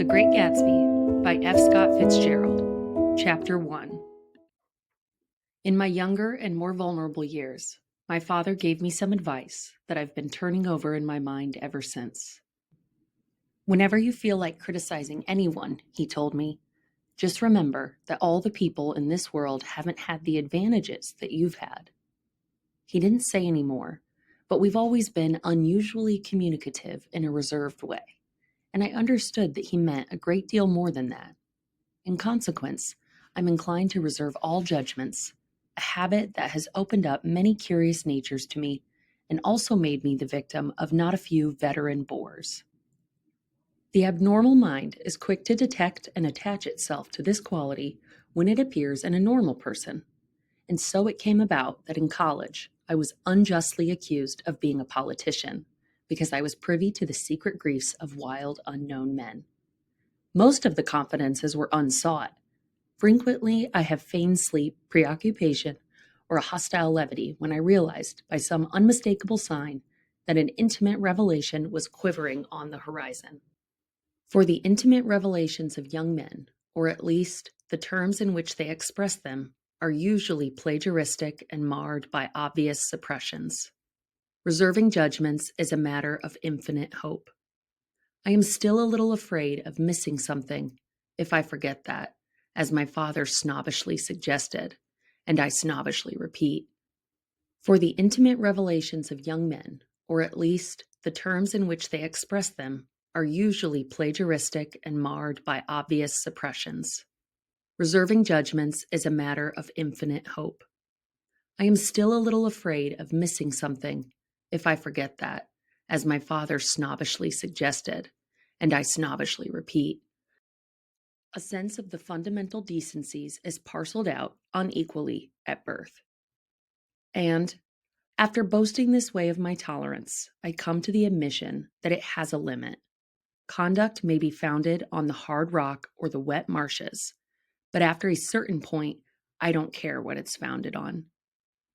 The Great Gatsby by F. Scott Fitzgerald. Chapter 1. In my younger and more vulnerable years, my father gave me some advice that I've been turning over in my mind ever since. Whenever you feel like criticizing anyone, he told me, just remember that all the people in this world haven't had the advantages that you've had. He didn't say any more, but we've always been unusually communicative in a reserved way. And I understood that he meant a great deal more than that. In consequence, I'm inclined to reserve all judgments, a habit that has opened up many curious natures to me and also made me the victim of not a few veteran bores. The abnormal mind is quick to detect and attach itself to this quality when it appears in a normal person. And so it came about that in college, I was unjustly accused of being a politician, because I was privy to the secret griefs of wild, unknown men. Most of the confidences were unsought. Frequently, I have feigned sleep, preoccupation, or a hostile levity when I realized, by some unmistakable sign, that an intimate revelation was quivering on the horizon. For the intimate revelations of young men, or at least the terms in which they express them, are usually plagiaristic and marred by obvious suppressions. Reserving judgments is a matter of infinite hope. I am still a little afraid of missing something if I forget that, as my father snobbishly suggested, and I snobbishly repeat. For the intimate revelations of young men, or at least the terms in which they express them, are usually plagiaristic and marred by obvious suppressions. Reserving judgments is a matter of infinite hope. I am still a little afraid of missing something if I forget that, as my father snobbishly suggested, and I snobbishly repeat. A sense of the fundamental decencies is parceled out unequally at birth. And, after boasting this way of my tolerance, I come to the admission that it has a limit. Conduct may be founded on the hard rock or the wet marshes, but after a certain point, I don't care what it's founded on.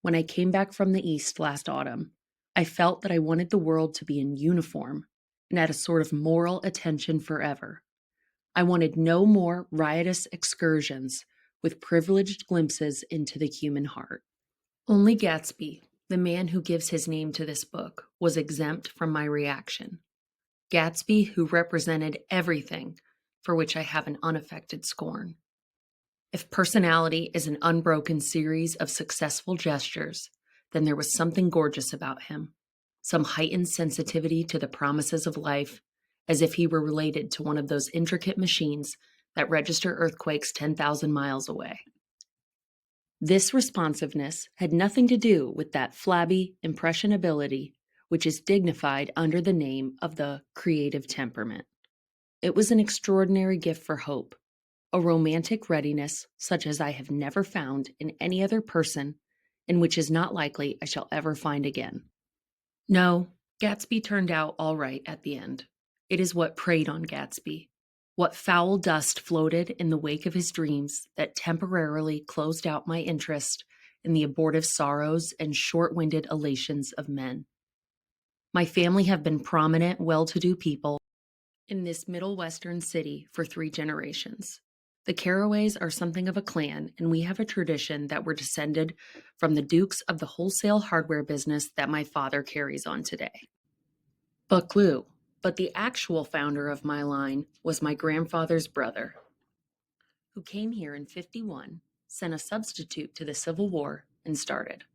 When I came back from the East last autumn, I felt that I wanted the world to be in uniform and at a sort of moral attention forever. I wanted no more riotous excursions with privileged glimpses into the human heart. Only Gatsby, the man who gives his name to this book, was exempt from my reaction. Gatsby, who represented everything for which I have an unaffected scorn. If personality is an unbroken series of successful gestures, then there was something gorgeous about him, some heightened sensitivity to the promises of life, as if he were related to one of those intricate machines that register earthquakes 10,000 miles away. This responsiveness had nothing to do with that flabby impressionability which is dignified under the name of the creative temperament. It was an extraordinary gift for hope, a romantic readiness such as I have never found in any other person, and which is not likely I shall ever find again. No, Gatsby turned out all right at the end. It is what preyed on Gatsby, what foul dust floated in the wake of his dreams that temporarily closed out my interest in the abortive sorrows and short-winded elations of men. My family have been prominent, well-to-do people in this Middle Western city for 3 generations. The Carraways are something of a clan, and we have a tradition that we're descended from the dukes of the wholesale hardware business that my father carries on today. But the actual founder of my line was my grandfather's brother, who came here in 51, sent a substitute to the Civil War, and started.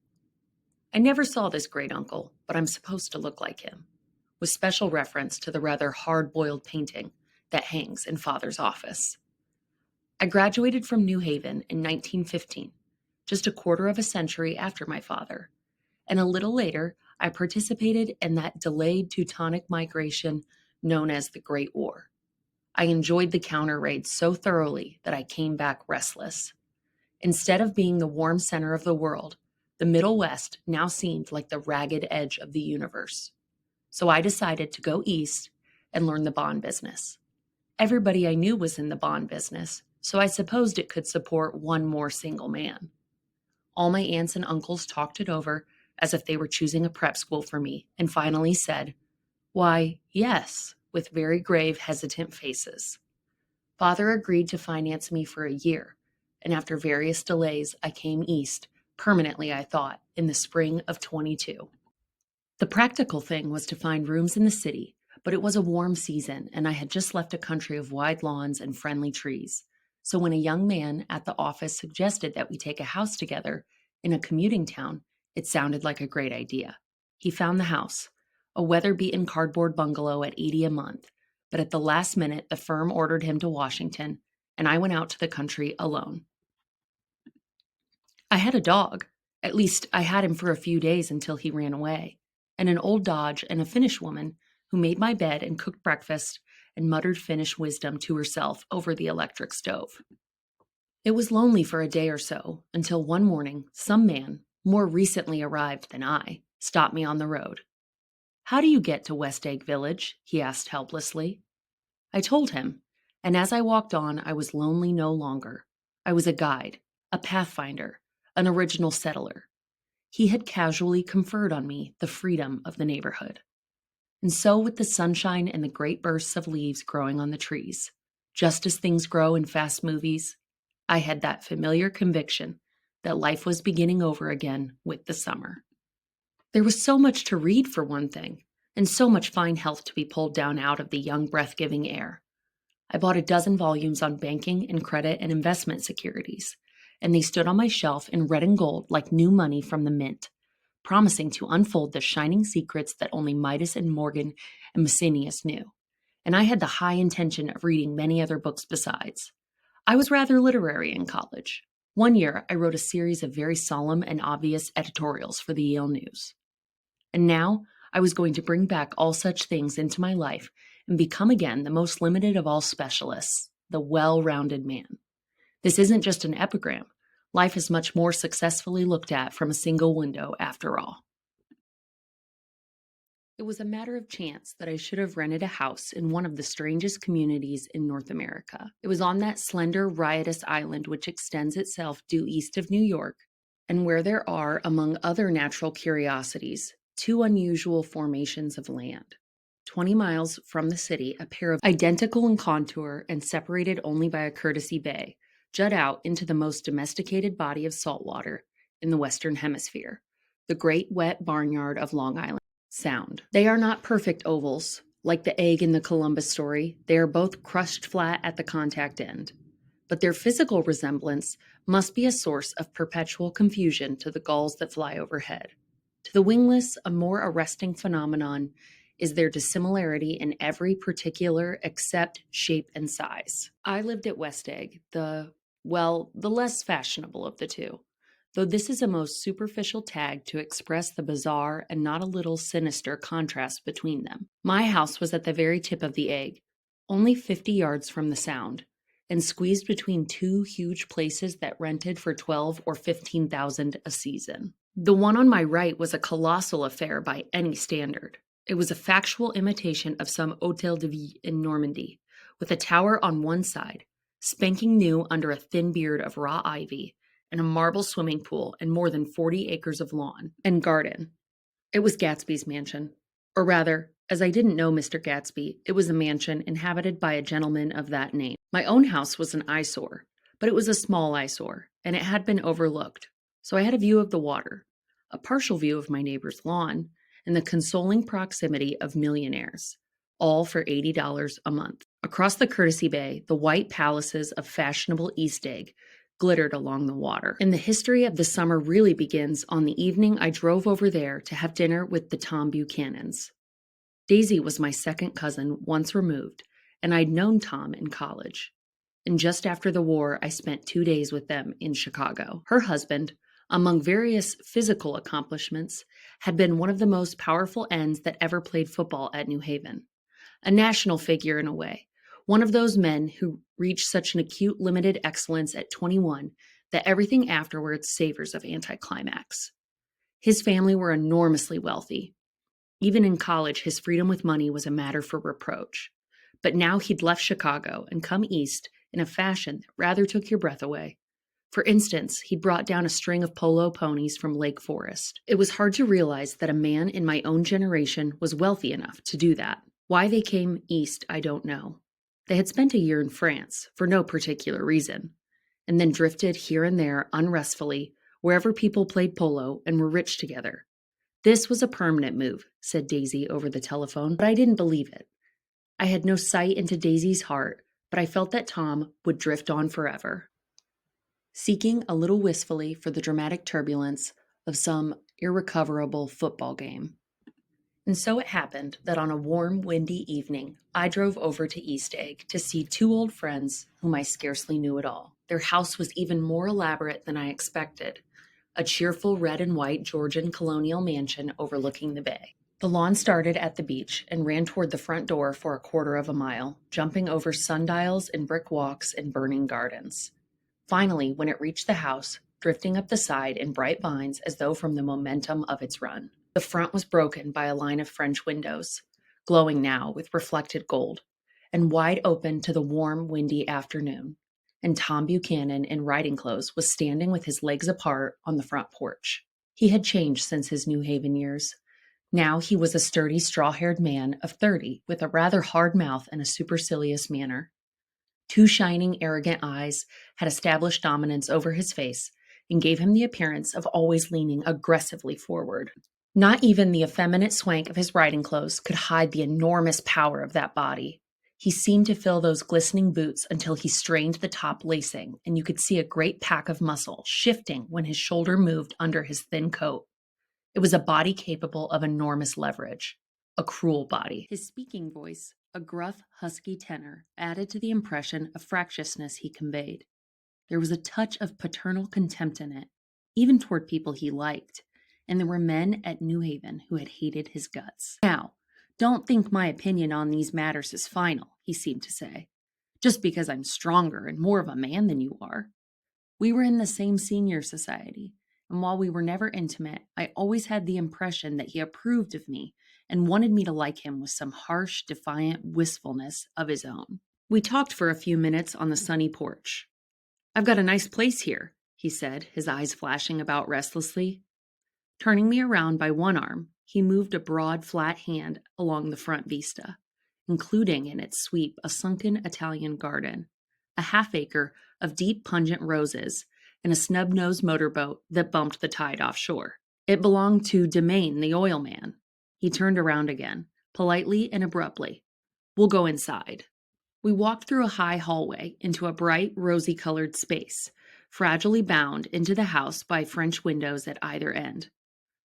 I never saw this great uncle, but I'm supposed to look like him, with special reference to the rather hard-boiled painting that hangs in Father's office. I graduated from New Haven in 1915, just a quarter of a century after my father, and a little later I participated in that delayed Teutonic migration known as the Great War. I enjoyed the counter raids so thoroughly that I came back restless. Instead of being the warm center of the world, the Middle West now seemed like the ragged edge of the universe. So I decided to go east and learn the bond business. Everybody I knew was in the bond business, so I supposed it could support one more single man. All my aunts and uncles talked it over as if they were choosing a prep school for me, and finally said, "Why, yes," with very grave, hesitant faces. Father agreed to finance me for a year, and after various delays, I came east, permanently, I thought, in the spring of 22. The practical thing was to find rooms in the city, but it was a warm season, and I had just left a country of wide lawns and friendly trees. So when a young man at the office suggested that we take a house together in a commuting town, it sounded like a great idea. He found the house, a weather-beaten cardboard bungalow at $80 a month, but at the last minute, the firm ordered him to Washington, and I went out to the country alone. I had a dog. At least I had him for a few days until he ran away, and an old Dodge and a Finnish woman who made my bed and cooked breakfast and muttered Finnish wisdom to herself over the electric stove. It was lonely for a day or so until one morning some man, more recently arrived than I, stopped me on the road. "How do you get to West Egg Village?" he asked helplessly. I told him, and as I walked on, I was lonely no longer. I was a guide, a pathfinder, an original settler. He had casually conferred on me the freedom of the neighborhood. And so with the sunshine and the great bursts of leaves growing on the trees, just as things grow in fast movies, I had that familiar conviction that life was beginning over again with the summer. There was so much to read, for one thing, and so much fine health to be pulled down out of the young, breath-giving air. I bought a dozen volumes on banking and credit and investment securities, and they stood on my shelf in red and gold like new money from the mint, promising to unfold the shining secrets that only Midas and Morgan and Messenius knew. And I had the high intention of reading many other books besides. I was rather literary in college. One year, I wrote a series of very solemn and obvious editorials for the Yale News. And now, I was going to bring back all such things into my life and become again the most limited of all specialists, the well-rounded man. This isn't just an epigram. Life is much more successfully looked at from a single window, after all. It was a matter of chance that I should have rented a house in one of the strangest communities in North America. It was on that slender, riotous island which extends itself due east of New York, and where there are, among other natural curiosities, two unusual formations of land. 20 miles from the city, a pair of identical in contour and separated only by a courtesy bay, jut out into the most domesticated body of saltwater in the Western Hemisphere, the great wet barnyard of Long Island Sound. They are not perfect ovals, like the egg in the Columbus story. They are both crushed flat at the contact end. But their physical resemblance must be a source of perpetual confusion to the gulls that fly overhead. To the wingless, a more arresting phenomenon is their dissimilarity in every particular except shape and size. I lived at West Egg, the less fashionable of the two, though this is a most superficial tag to express the bizarre and not a little sinister contrast between them. My house was at the very tip of the egg, only 50 yards from the Sound, and squeezed between two huge places that rented for $12,000 or $15,000 a season. The one on my right was a colossal affair by any standard. It was a factual imitation of some Hôtel de Ville in Normandy, with a tower on one side, spanking new under a thin beard of raw ivy, and a marble swimming pool and more than 40 acres of lawn and garden. It was Gatsby's mansion. Or rather, as I didn't know Mr. Gatsby, it was a mansion inhabited by a gentleman of that name. My own house was an eyesore, but it was a small eyesore, and it had been overlooked. So I had a view of the water, a partial view of my neighbor's lawn, and the consoling proximity of millionaires, all for $80 a month. Across the courtesy bay, the white palaces of fashionable East Egg glittered along the water. And the history of the summer really begins on the evening I drove over there to have dinner with the Tom Buchanans. Daisy was my second cousin, once removed, and I'd known Tom in college. And just after the war, I spent 2 days with them in Chicago. Her husband, among various physical accomplishments, had been one of the most powerful ends that ever played football at New Haven. A national figure in a way. One of those men who reach such an acute limited excellence at 21 that everything afterwards savors of anticlimax. His family were enormously wealthy. Even in college, his freedom with money was a matter for reproach. But now he'd left Chicago and come east in a fashion that rather took your breath away. For instance, he'd brought down a string of polo ponies from Lake Forest. It was hard to realize that a man in my own generation was wealthy enough to do that. Why they came east, I don't know. They had spent a year in France for no particular reason, and then drifted here and there unrestfully wherever people played polo and were rich together. This was a permanent move, said Daisy over the telephone, but I didn't believe it. I had no sight into Daisy's heart, but I felt that Tom would drift on forever, seeking a little wistfully for the dramatic turbulence of some irrecoverable football game. And so it happened that on a warm, windy evening, I drove over to East Egg to see two old friends whom I scarcely knew at all. Their house was even more elaborate than I expected, a cheerful red and white Georgian colonial mansion overlooking the bay. The lawn started at the beach and ran toward the front door for a quarter of a mile, jumping over sundials and brick walks and burning gardens. Finally, when it reached the house, drifting up the side in bright vines as though from the momentum of its run. The front was broken by a line of French windows, glowing now with reflected gold, and wide open to the warm, windy afternoon. And Tom Buchanan, in riding clothes, was standing with his legs apart on the front porch. He had changed since his New Haven years. Now he was a sturdy, straw-haired man of 30, with a rather hard mouth and a supercilious manner. Two shining, arrogant eyes had established dominance over his face and gave him the appearance of always leaning aggressively forward. Not even the effeminate swank of his riding clothes could hide the enormous power of that body. He seemed to fill those glistening boots until he strained the top lacing, and you could see a great pack of muscle shifting when his shoulder moved under his thin coat. It was a body capable of enormous leverage, a cruel body. His speaking voice, a gruff, husky tenor, added to the impression of fractiousness he conveyed. There was a touch of paternal contempt in it, even toward people he liked, and there were men at New Haven who had hated his guts. Now, don't think my opinion on these matters is final, he seemed to say, just because I'm stronger and more of a man than you are. We were in the same senior society, and while we were never intimate, I always had the impression that he approved of me and wanted me to like him with some harsh, defiant wistfulness of his own. We talked for a few minutes on the sunny porch. "I've got a nice place here," he said, his eyes flashing about restlessly. Turning me around by one arm, he moved a broad, flat hand along the front vista, including in its sweep a sunken Italian garden, a half-acre of deep, pungent roses, and a snub-nosed motorboat that bumped the tide offshore. It belonged to Demain, the oil man. He turned around again, politely and abruptly. "We'll go inside." We walked through a high hallway into a bright, rosy-colored space, fragilely bound into the house by French windows at either end.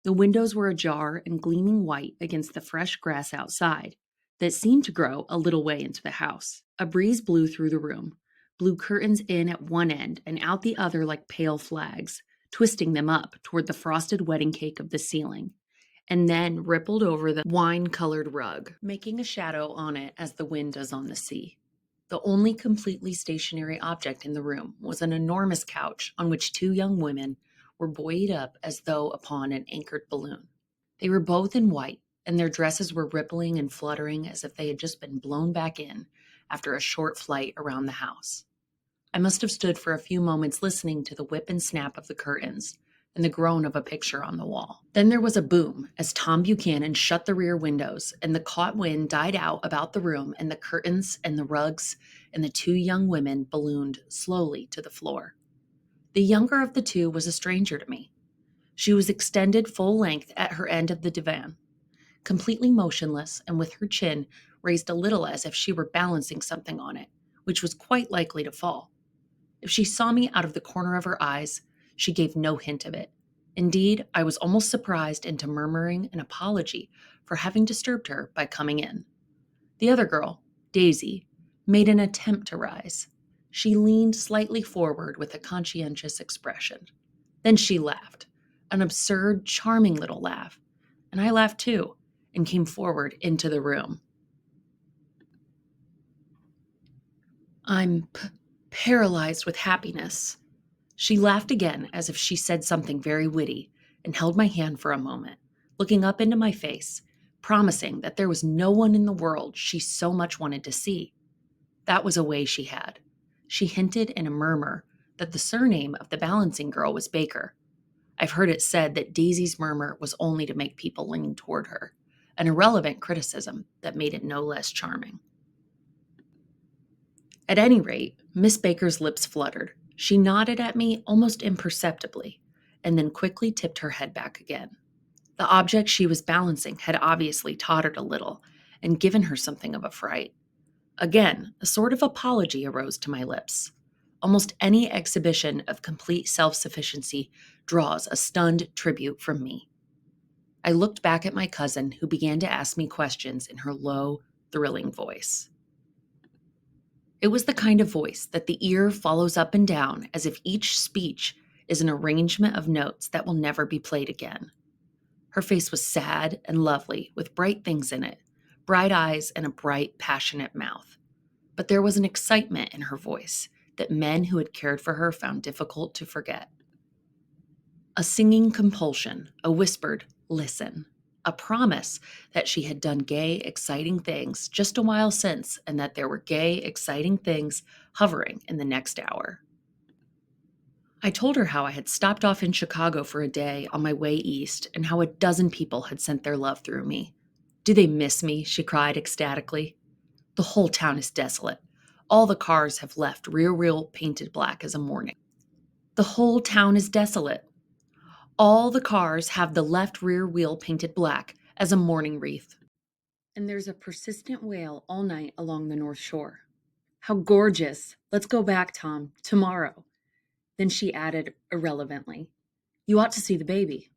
The windows were ajar and gleaming white against the fresh grass outside that seemed to grow a little way into the house. A breeze blew through the room, blew curtains in at one end and out the other like pale flags, twisting them up toward the frosted wedding cake of the ceiling, and then rippled over the wine-colored rug, making a shadow on it as the wind does on the sea. The only completely stationary object in the room was an enormous couch on which two young women were buoyed up as though upon an anchored balloon. They were both in white, and their dresses were rippling and fluttering as if they had just been blown back in after a short flight around the house. I must have stood for a few moments listening to the whip and snap of the curtains and the groan of a picture on the wall. Then there was a boom as Tom Buchanan shut the rear windows, and the caught wind died out about the room, and the curtains and the rugs and the two young women ballooned slowly to the floor. The younger of the two was a stranger to me. She was extended full length at her end of the divan, completely motionless and with her chin raised a little as if she were balancing something on it, which was quite likely to fall. If she saw me out of the corner of her eyes, she gave no hint of it. Indeed, I was almost surprised into murmuring an apology for having disturbed her by coming in. The other girl, Daisy, made an attempt to rise. She leaned slightly forward with a conscientious expression. Then she laughed, an absurd, charming little laugh, and I laughed too, and came forward into the room. "I'm paralyzed with happiness." She laughed again as if she said something very witty, and held my hand for a moment, looking up into my face, promising that there was no one in the world she so much wanted to see. That was a way she had. She hinted in a murmur that the surname of the balancing girl was Baker. I've heard it said that Daisy's murmur was only to make people lean toward her, an irrelevant criticism that made it no less charming. At any rate, Miss Baker's lips fluttered. She nodded at me almost imperceptibly, and then quickly tipped her head back again. The object she was balancing had obviously tottered a little and given her something of a fright. Again, a sort of apology arose to my lips. Almost any exhibition of complete self-sufficiency draws a stunned tribute from me. I looked back at my cousin, who began to ask me questions in her low, thrilling voice. It was the kind of voice that the ear follows up and down as if each speech is an arrangement of notes that will never be played again. Her face was sad and lovely, with bright things in it, bright eyes and a bright, passionate mouth. But there was an excitement in her voice that men who had cared for her found difficult to forget. A singing compulsion, a whispered, "Listen," a promise that she had done gay, exciting things just a while since and that there were gay, exciting things hovering in the next hour. I told her how I had stopped off in Chicago for a day on my way east and how a dozen people had sent their love through me. "Do they miss me?" she cried ecstatically. "The whole town is desolate. All the cars have left rear wheel painted black as a mourning. The whole town is desolate. All the cars have the left rear wheel painted black as a mourning wreath. And there's a persistent wail all night along the North Shore. How gorgeous! Let's go back, Tom, tomorrow." Then she added irrelevantly, "You ought to see the baby."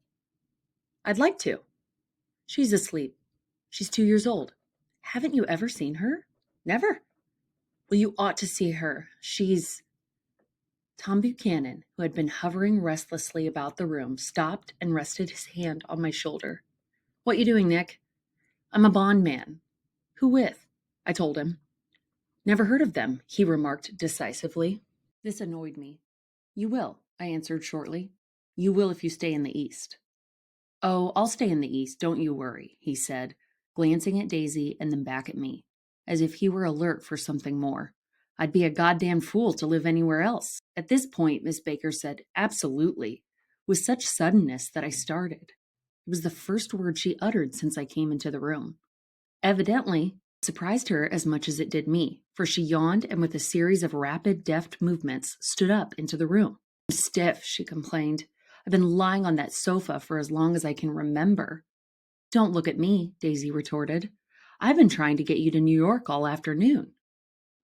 "I'd like to." "She's asleep. She's 2 years old." "Haven't you ever seen her?" "Never." "Well, you ought to see her. She's—" Tom Buchanan, who had been hovering restlessly about the room, stopped and rested his hand on my shoulder. "What you doing, Nick?" "I'm a bond man." "Who with?" I told him. "Never heard of them," he remarked decisively. This annoyed me. "You will," I answered shortly. "You will if you stay in the East." "Oh, I'll stay in the East, don't you worry," he said, glancing at Daisy and then back at me, as if he were alert for something more. "I'd be a goddamn fool to live anywhere else." At this point, Miss Baker said, "Absolutely," with such suddenness that I started. It was the first word she uttered since I came into the room. Evidently, it surprised her as much as it did me, for she yawned and with a series of rapid, deft movements stood up into the room. "I'm stiff," she complained. "I've been lying on that sofa for as long as I can remember." "Don't look at me," Daisy retorted. "I've been trying to get you to New York all afternoon."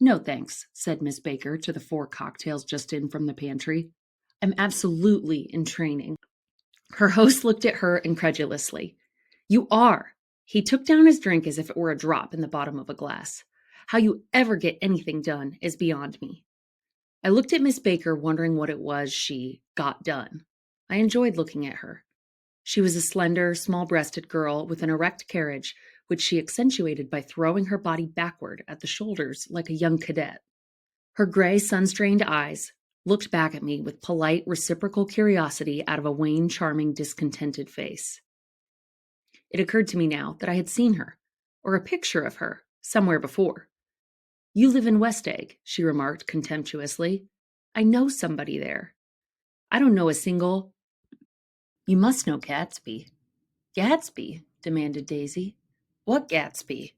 "No, thanks," said Miss Baker to the 4 cocktails just in from the pantry. "I'm absolutely in training." Her host looked at her incredulously. "You are." He took down his drink as if it were a drop in the bottom of a glass. "How you ever get anything done is beyond me." I looked at Miss Baker, wondering what it was she got done. I enjoyed looking at her. She was a slender, small-breasted girl with an erect carriage, which she accentuated by throwing her body backward at the shoulders like a young cadet. Her gray, sun-strained eyes looked back at me with polite, reciprocal curiosity out of a wan, charming, discontented face. It occurred to me now that I had seen her, or a picture of her, somewhere before. "You live in West Egg," she remarked contemptuously. "I know somebody there." "I don't know a single—" "You must know Gatsby." "Gatsby?" demanded Daisy. "What Gatsby?"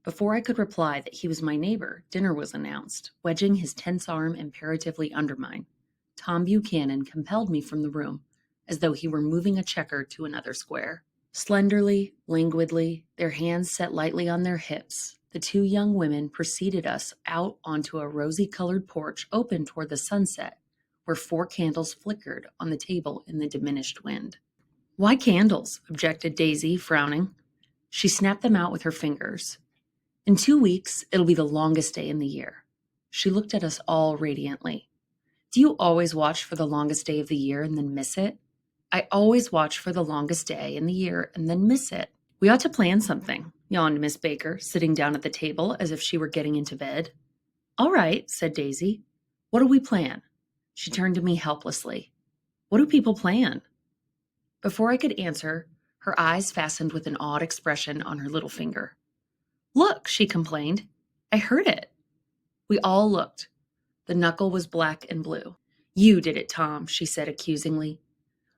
Before I could reply that he was my neighbor, dinner was announced. Wedging his tense arm imperatively under mine, Tom Buchanan compelled me from the room, as though he were moving a checker to another square. Slenderly, languidly, their hands set lightly on their hips, the 2 young women preceded us out onto a rosy-colored porch open toward the sunset, where 4 candles flickered on the table in the diminished wind. "Why candles?" objected Daisy, frowning. She snapped them out with her fingers. "In 2 weeks, it'll be the longest day in the year." She looked at us all radiantly. "Do you always watch for the longest day of the year and then miss it?" "I always watch for the longest day in the year and then miss it." "We ought to plan something," yawned Miss Baker, sitting down at the table as if she were getting into bed. "All right," said Daisy. "What do we plan?" She turned to me helplessly. "What do people plan?" Before I could answer, her eyes fastened with an odd expression on her little finger. "Look," she complained. "I heard it." We all looked. The knuckle was black and blue. "You did it, Tom," she said accusingly.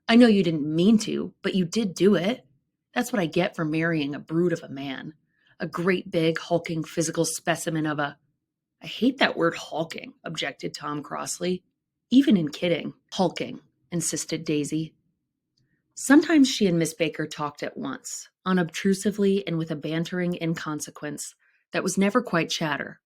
"I know you didn't mean to, but you did do it. That's what I get for marrying a brute of a man. A great big, hulking, physical specimen of a—" I hate that word hulking, objected Tom crossly. Even in kidding. Hulking, insisted Daisy. Sometimes she and Miss Baker talked at once, unobtrusively and with a bantering inconsequence that was never quite chatter,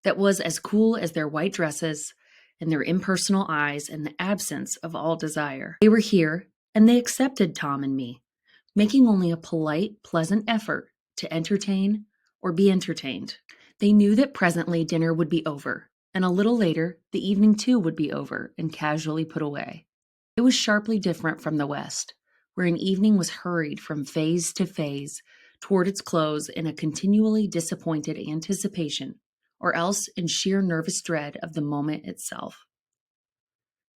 that was as cool as their white dresses and their impersonal eyes and the absence of all desire. They were here, and they accepted Tom and me, making only a polite, pleasant effort to entertain or be entertained. They knew that presently dinner would be over, and a little later the evening too would be over and casually put away. It was sharply different from the West, where an evening was hurried from phase to phase toward its close in a continually disappointed anticipation, or else in sheer nervous dread of the moment itself.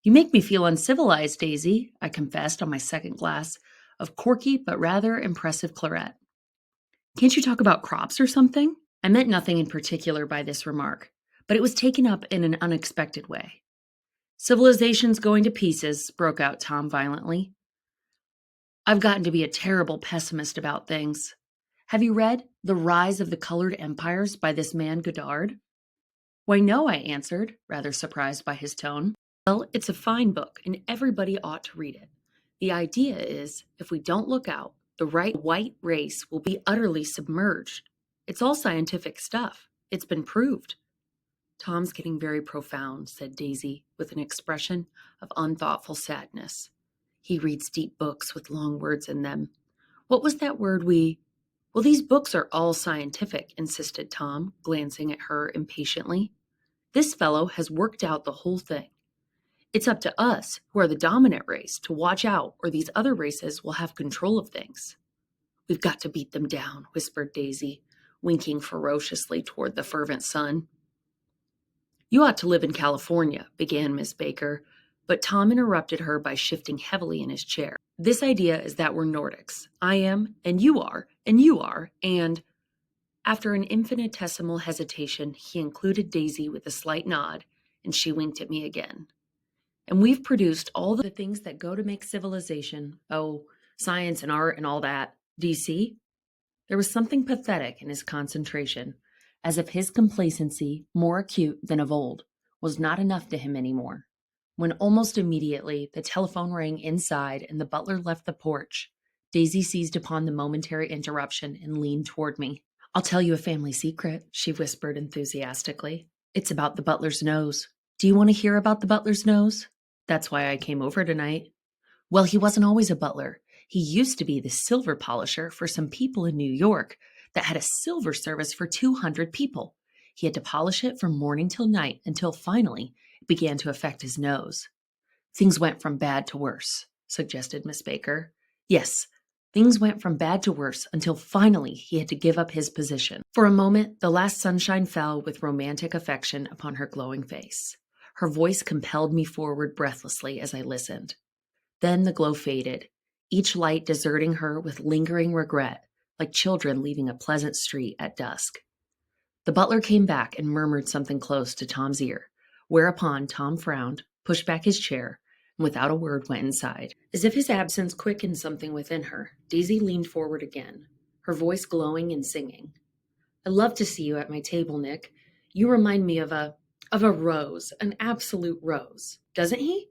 You make me feel uncivilized, Daisy, I confessed on my second glass of corky but rather impressive claret. Can't you talk about crops or something? I meant nothing in particular by this remark, but it was taken up in an unexpected way. Civilization's going to pieces, broke out Tom violently. I've gotten to be a terrible pessimist about things. Have you read The Rise of the Colored Empires by this man Goddard? Why, no, I answered, rather surprised by his tone. Well, it's a fine book, and everybody ought to read it. The idea is, if we don't look out, the right white race will be utterly submerged. It's all scientific stuff. It's been proved. Tom's getting very profound, said Daisy, with an expression of unthoughtful sadness. He reads deep books with long words in them. What was that word Well, these books are all scientific, insisted Tom, glancing at her impatiently. This fellow has worked out the whole thing. It's up to us, who are the dominant race, to watch out, or these other races will have control of things. We've got to beat them down, whispered Daisy, winking ferociously toward the fervent sun. You ought to live in California, began Miss Baker, but Tom interrupted her by shifting heavily in his chair. This idea is that we're Nordics. I am, and you are, and... After an infinitesimal hesitation, he included Daisy with a slight nod, and she winked at me again. And we've produced all the things that go to make civilization, science and art and all that. Do you see? There was something pathetic in his concentration, as if his complacency, more acute than of old, was not enough to him anymore. When almost immediately the telephone rang inside and the butler left the porch, Daisy seized upon the momentary interruption and leaned toward me. I'll tell you a family secret, she whispered enthusiastically. It's about the butler's nose. Do you want to hear about the butler's nose? That's why I came over tonight. Well, he wasn't always a butler. He used to be the silver polisher for some people in New York that had a silver service for 200 people. He had to polish it from morning till night until finally it began to affect his nose. Things went from bad to worse, suggested Miss Baker. Yes, things went from bad to worse until finally he had to give up his position. For a moment, the last sunshine fell with romantic affection upon her glowing face. Her voice compelled me forward breathlessly as I listened. Then the glow faded, each light deserting her with lingering regret, like children leaving a pleasant street at dusk. The butler came back and murmured something close to Tom's ear, whereupon Tom frowned, pushed back his chair, and without a word went inside. As if his absence quickened something within her, Daisy leaned forward again, her voice glowing and singing. I love to see you at my table, Nick. You remind me of a rose, an absolute rose. Doesn't he?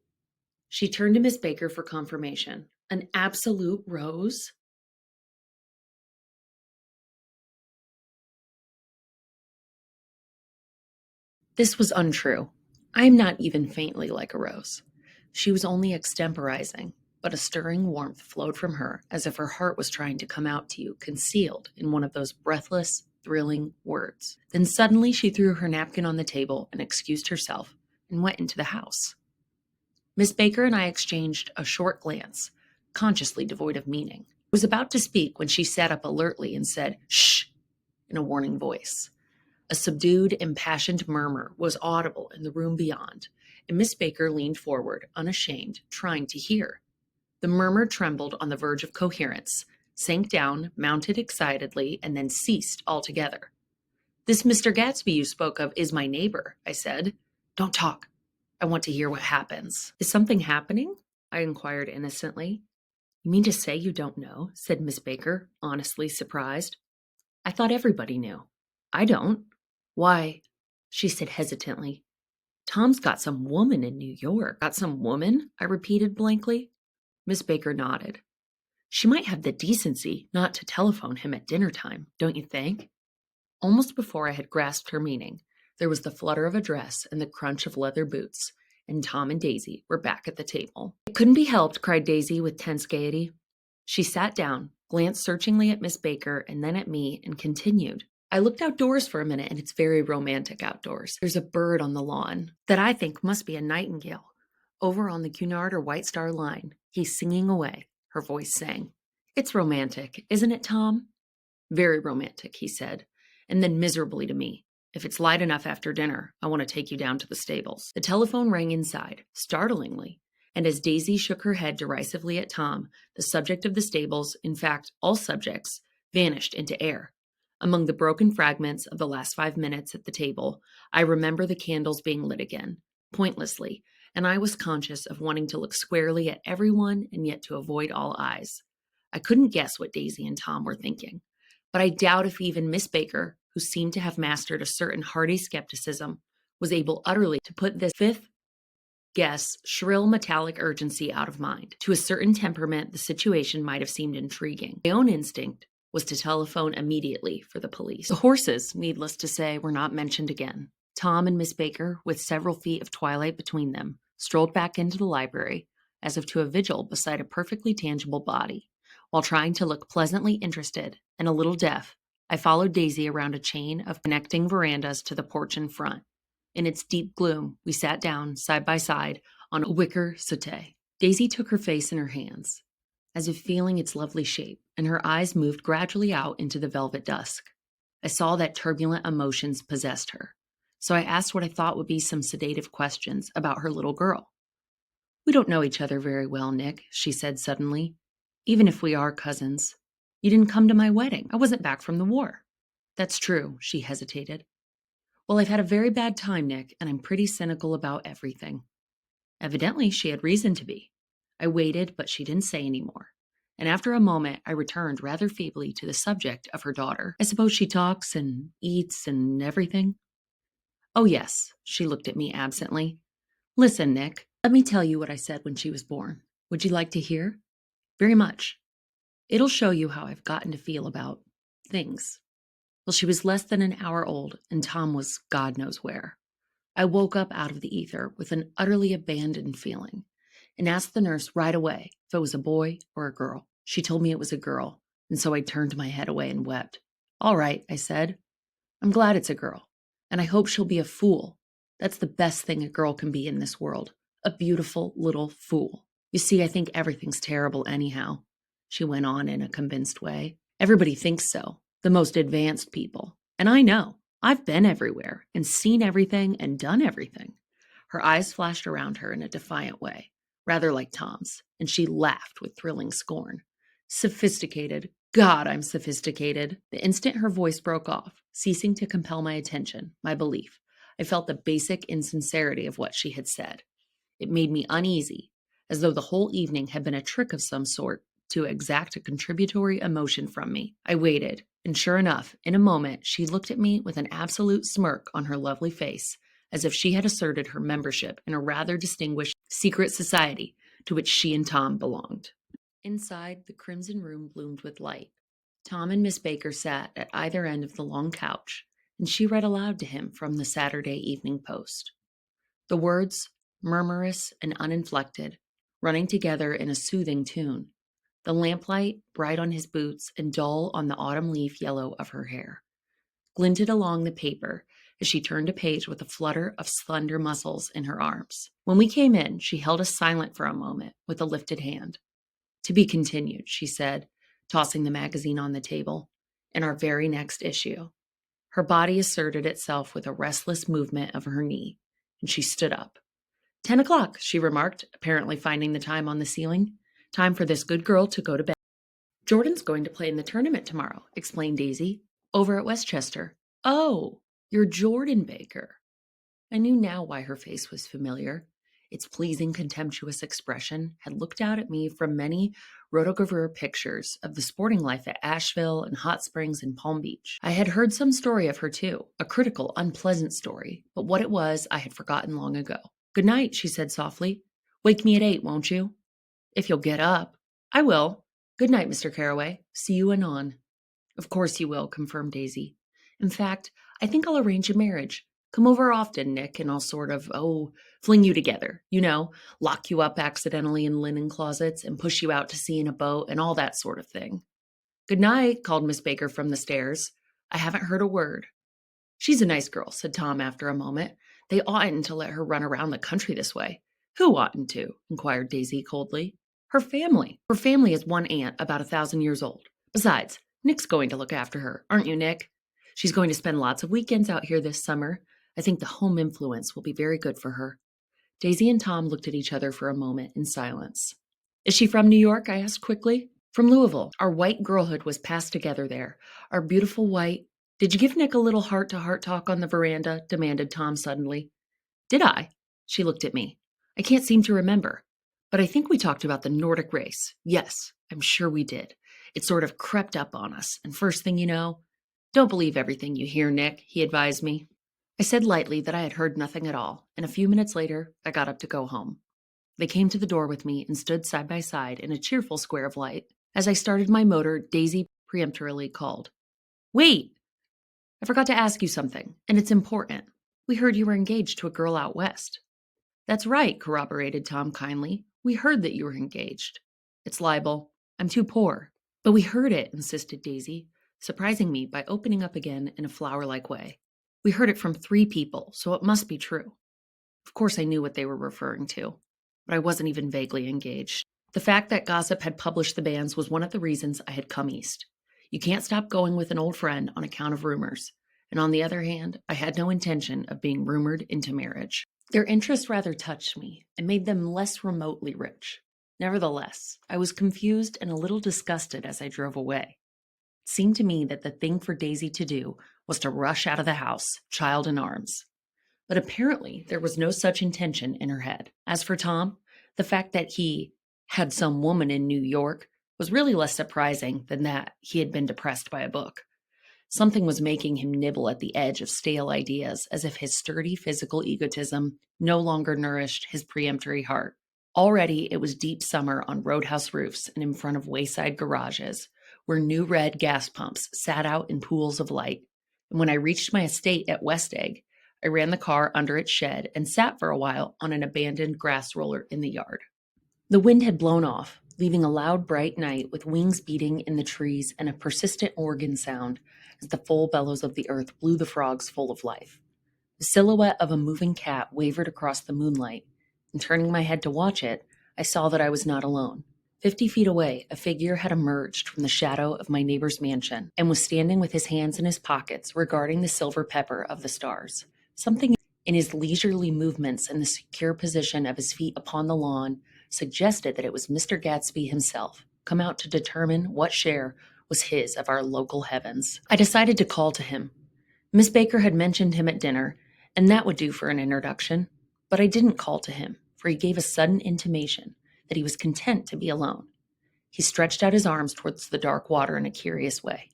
She turned to Miss Baker for confirmation. An absolute rose? This was untrue. I am not even faintly like a rose. She was only extemporizing, but a stirring warmth flowed from her as if her heart was trying to come out to you, concealed in one of those breathless, thrilling words. Then suddenly she threw her napkin on the table and excused herself and went into the house. Miss Baker and I exchanged a short glance, consciously devoid of meaning. I was about to speak when she sat up alertly and said, "Shh," in a warning voice. A subdued, impassioned murmur was audible in the room beyond, and Miss Baker leaned forward, unashamed, trying to hear. The murmur trembled on the verge of coherence, sank down, mounted excitedly, and then ceased altogether. This Mr. Gatsby you spoke of is my neighbor, I said. Don't talk. I want to hear what happens. Is something happening? I inquired innocently. You mean to say you don't know? Said Miss Baker, honestly surprised. I thought everybody knew. I don't. Why, she said hesitantly. Tom's got some woman in New York. Got some woman? I repeated blankly. Miss Baker nodded. She might have the decency not to telephone him at dinner time, don't you think? Almost before I had grasped her meaning, there was the flutter of a dress and the crunch of leather boots, and Tom and Daisy were back at the table. It couldn't be helped, cried Daisy with tense gaiety. She sat down, glanced searchingly at Miss Baker and then at me, and continued. I looked outdoors for a minute, and it's very romantic outdoors. There's a bird on the lawn that I think must be a nightingale. Over on the Cunard or White Star line, he's singing away, her voice sang. It's romantic, isn't it, Tom? Very romantic, he said, and then miserably to me. If it's light enough after dinner, I want to take you down to the stables. The telephone rang inside, startlingly, and as Daisy shook her head derisively at Tom, the subject of the stables, in fact, all subjects, vanished into air. Among the broken fragments of the last 5 minutes at the table, I remember the candles being lit again, pointlessly, and I was conscious of wanting to look squarely at everyone and yet to avoid all eyes. I couldn't guess what Daisy and Tom were thinking, but I doubt if even Miss Baker, who seemed to have mastered a certain hearty skepticism, was able utterly to put this fifth guess shrill metallic urgency out of mind. To a certain temperament, the situation might have seemed intriguing. My own instinct was to telephone immediately for the police. The horses, needless to say, were not mentioned again. Tom and Miss Baker, with several feet of twilight between them, strolled back into the library, as if to a vigil beside a perfectly tangible body. While trying to look pleasantly interested and a little deaf, I followed Daisy around a chain of connecting verandas to the porch in front. In its deep gloom, we sat down, side by side, on a wicker settee. Daisy took her face in her hands, as if feeling its lovely shape, and her eyes moved gradually out into the velvet dusk. I saw that turbulent emotions possessed her, so I asked what I thought would be some sedative questions about her little girl. We don't know each other very well, Nick, she said suddenly. Even if we are cousins. You didn't come to my wedding. I wasn't back from the war. That's true, she hesitated. Well, I've had a very bad time, Nick, and I'm pretty cynical about everything. Evidently, she had reason to be. I waited, but she didn't say any more. And after a moment, I returned rather feebly to the subject of her daughter. I suppose she talks and eats and everything? Oh, yes, she looked at me absently. Listen, Nick, let me tell you what I said when she was born. Would you like to hear? Very much. It'll show you how I've gotten to feel about things. Well, she was less than an hour old, and Tom was God knows where. I woke up out of the ether with an utterly abandoned feeling and asked the nurse right away if it was a boy or a girl. She told me it was a girl, and so I turned my head away and wept. All right, I said. I'm glad it's a girl, and I hope she'll be a fool. That's the best thing a girl can be in this world, a beautiful little fool. You see, I think everything's terrible anyhow, she went on in a convinced way. Everybody thinks so, the most advanced people. And I know. I've been everywhere and seen everything and done everything. Her eyes flashed around her in a defiant way, rather like Tom's, and she laughed with thrilling scorn. Sophisticated. God, I'm sophisticated. The instant her voice broke off, ceasing to compel my attention, my belief, I felt the basic insincerity of what she had said. It made me uneasy, as though the whole evening had been a trick of some sort to exact a contributory emotion from me. I waited, and sure enough, in a moment, she looked at me with an absolute smirk on her lovely face, as if she had asserted her membership in a rather distinguished secret society to which she and Tom belonged. Inside, the crimson room bloomed with light. Tom and Miss Baker sat at either end of the long couch, and she read aloud to him from the Saturday Evening Post. The words, murmurous and uninflected, running together in a soothing tune. The lamplight, bright on his boots and dull on the autumn leaf yellow of her hair, glinted along the paper as she turned a page with a flutter of slender muscles in her arms. When we came in, she held us silent for a moment with a lifted hand. To be continued, she said, tossing the magazine on the table. In our very next issue. Her body asserted itself with a restless movement of her knee, and she stood up. 10 o'clock, she remarked, apparently finding the time on the ceiling. Time for this good girl to go to bed. Jordan's going to play in the tournament tomorrow, explained Daisy. Over at Westchester. Oh, you're Jordan Baker. I knew now why her face was familiar. Its pleasing, contemptuous expression had looked out at me from many rotogravure pictures of the sporting life at Asheville and Hot Springs and Palm Beach. I had heard some story of her too, a critical, unpleasant story, but what it was I had forgotten long ago. "Good night," she said softly. "Wake me at 8, won't you?" "If you'll get up." "I will. Good night, Mr. Carroway. See you anon." "Of course you will," confirmed Daisy. "In fact, I think I'll arrange a marriage. Come over often, Nick, and I'll sort of, fling you together. Lock you up accidentally in linen closets and push you out to sea in a boat and all that sort of thing." "Good night," called Miss Baker from the stairs. "I haven't heard a word." "She's a nice girl," said Tom after a moment. "They oughtn't to let her run around the country this way." "Who oughtn't to?" inquired Daisy coldly. "Her family. Her family is one aunt about 1,000 years old. Besides, Nick's going to look after her, aren't you, Nick? She's going to spend lots of weekends out here this summer. I think the home influence will be very good for her." Daisy and Tom looked at each other for a moment in silence. "Is she from New York?" I asked quickly. "From Louisville. Our white girlhood was passed together there. Our beautiful white—" "Did you give Nick a little heart-to-heart talk on the veranda?" demanded Tom suddenly. "Did I?" She looked at me. "I can't seem to remember. But I think we talked about the Nordic race. Yes, I'm sure we did. It sort of crept up on us, and first thing you know— "Don't believe everything you hear, Nick," he advised me. I said lightly that I had heard nothing at all, and a few minutes later, I got up to go home. They came to the door with me and stood side by side in a cheerful square of light. As I started my motor, Daisy peremptorily called, "Wait! I forgot to ask you something, and it's important. We heard you were engaged to a girl out west." "That's right," corroborated Tom kindly. "We heard that you were engaged." "It's libel. I'm too poor." "But we heard it," insisted Daisy, surprising me by opening up again in a flower-like way. "We heard it from 3 people, so it must be true." Of course I knew what they were referring to, but I wasn't even vaguely engaged. The fact that gossip had published the banns was one of the reasons I had come east. You can't stop going with an old friend on account of rumors, and on the other hand, I had no intention of being rumored into marriage. Their interest rather touched me and made them less remotely rich. Nevertheless, I was confused and a little disgusted as I drove away. It seemed to me that the thing for Daisy to do was to rush out of the house, child in arms. But apparently there was no such intention in her head. As for Tom, the fact that he had some woman in New York was really less surprising than that he had been depressed by a book. Something was making him nibble at the edge of stale ideas, as if his sturdy physical egotism no longer nourished his peremptory heart. Already it was deep summer on roadhouse roofs and in front of wayside garages, where new red gas pumps sat out in pools of light. And when I reached my estate at West Egg, I ran the car under its shed and sat for a while on an abandoned grass roller in the yard. The wind had blown off, leaving a loud, bright night with wings beating in the trees and a persistent organ sound as the full bellows of the earth blew the frogs full of life. The silhouette of a moving cat wavered across the moonlight, and turning my head to watch it, I saw that I was not alone. 50 feet away, a figure had emerged from the shadow of my neighbor's mansion and was standing with his hands in his pockets regarding the silver pepper of the stars. Something in his leisurely movements and the secure position of his feet upon the lawn suggested that it was Mr. Gatsby himself, come out to determine what share was his of our local heavens. I decided to call to him. Miss Baker had mentioned him at dinner, and that would do for an introduction. But I didn't call to him, for he gave a sudden intimation that he was content to be alone. He stretched out his arms towards the dark water in a curious way.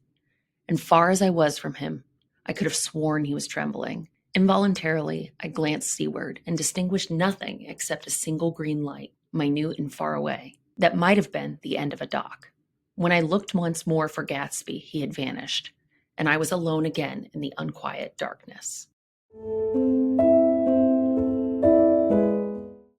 And far as I was from him, I could have sworn he was trembling. Involuntarily, I glanced seaward and distinguished nothing except a single green light, minute and far away, that might have been the end of a dock. When I looked once more for Gatsby, he had vanished, and I was alone again in the unquiet darkness.